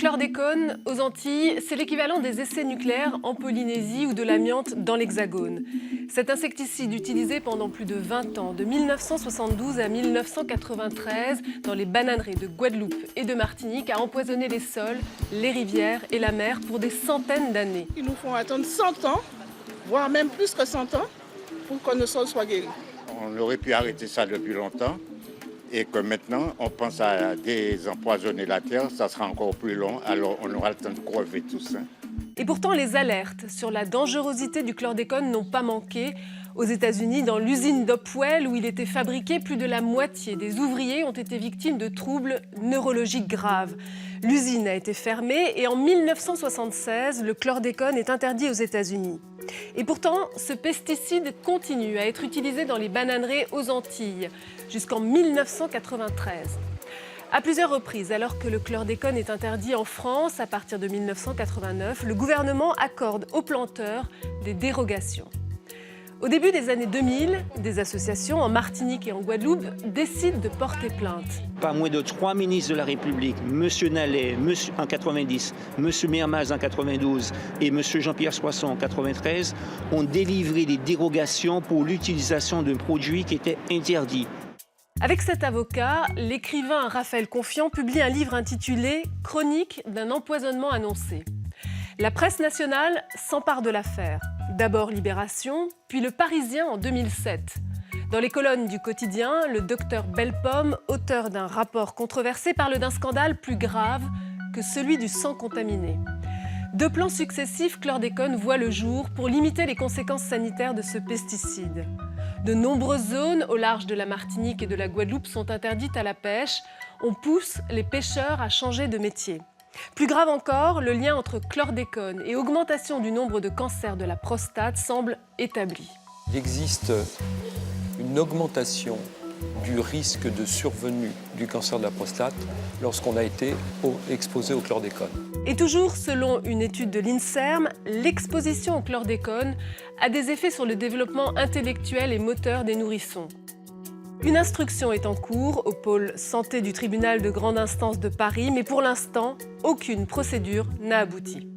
chlordécone aux Antilles, c'est l'équivalent des essais nucléaires en Polynésie ou de l'amiante dans l'Hexagone. Cet insecticide utilisé pendant plus de 20 ans, de 1972 à 1993, dans les bananeraies de Guadeloupe et de Martinique, a empoisonné les sols, les rivières et la mer pour des centaines d'années. Ils nous font attendre 100 ans, voire même plus que 100 ans, pour que nos sols soient guéris. On aurait pu arrêter ça depuis longtemps et que maintenant on pense à désempoisonner la terre, ça sera encore plus long, alors on aura le temps de crever tout ça. Et pourtant, les alertes sur la dangerosité du chlordécone n'ont pas manqué. Aux États-Unis, dans l'usine d'Hopewell, où il était fabriqué, plus de la moitié des ouvriers ont été victimes de troubles neurologiques graves. L'usine a été fermée et en 1976, le chlordécone est interdit aux États-Unis. Et pourtant, ce pesticide continue à être utilisé dans les bananeraies aux Antilles jusqu'en 1993. À plusieurs reprises, alors que le chlordécone est interdit en France à partir de 1989, le gouvernement accorde aux planteurs des dérogations. Au début des années 2000, des associations en Martinique et en Guadeloupe décident de porter plainte. Pas moins de 3 ministres de la République, M. Nallet en 90, M. Mermaz en 92 et M. Jean-Pierre Soisson en 93, ont délivré des dérogations pour l'utilisation d'un produit qui était interdit. Avec cet avocat, l'écrivain Raphaël Confiant publie un livre intitulé « Chronique d'un empoisonnement annoncé ». La presse nationale s'empare de l'affaire. D'abord Libération, puis Le Parisien en 2007. Dans les colonnes du quotidien, le docteur Bellepomme, auteur d'un rapport controversé, parle d'un scandale plus grave que celui du sang contaminé. 2 plans successifs chlordécone voient le jour pour limiter les conséquences sanitaires de ce pesticide. De nombreuses zones au large de la Martinique et de la Guadeloupe sont interdites à la pêche. On pousse les pêcheurs à changer de métier. Plus grave encore, le lien entre chlordécone et augmentation du nombre de cancers de la prostate semble établi. Il existe une augmentation du risque de survenue du cancer de la prostate lorsqu'on a été exposé au chlordécone. Et toujours selon une étude de l'INSERM, l'exposition au chlordécone a des effets sur le développement intellectuel et moteur des nourrissons. Une instruction est en cours au pôle santé du tribunal de grande instance de Paris, mais pour l'instant, aucune procédure n'a abouti.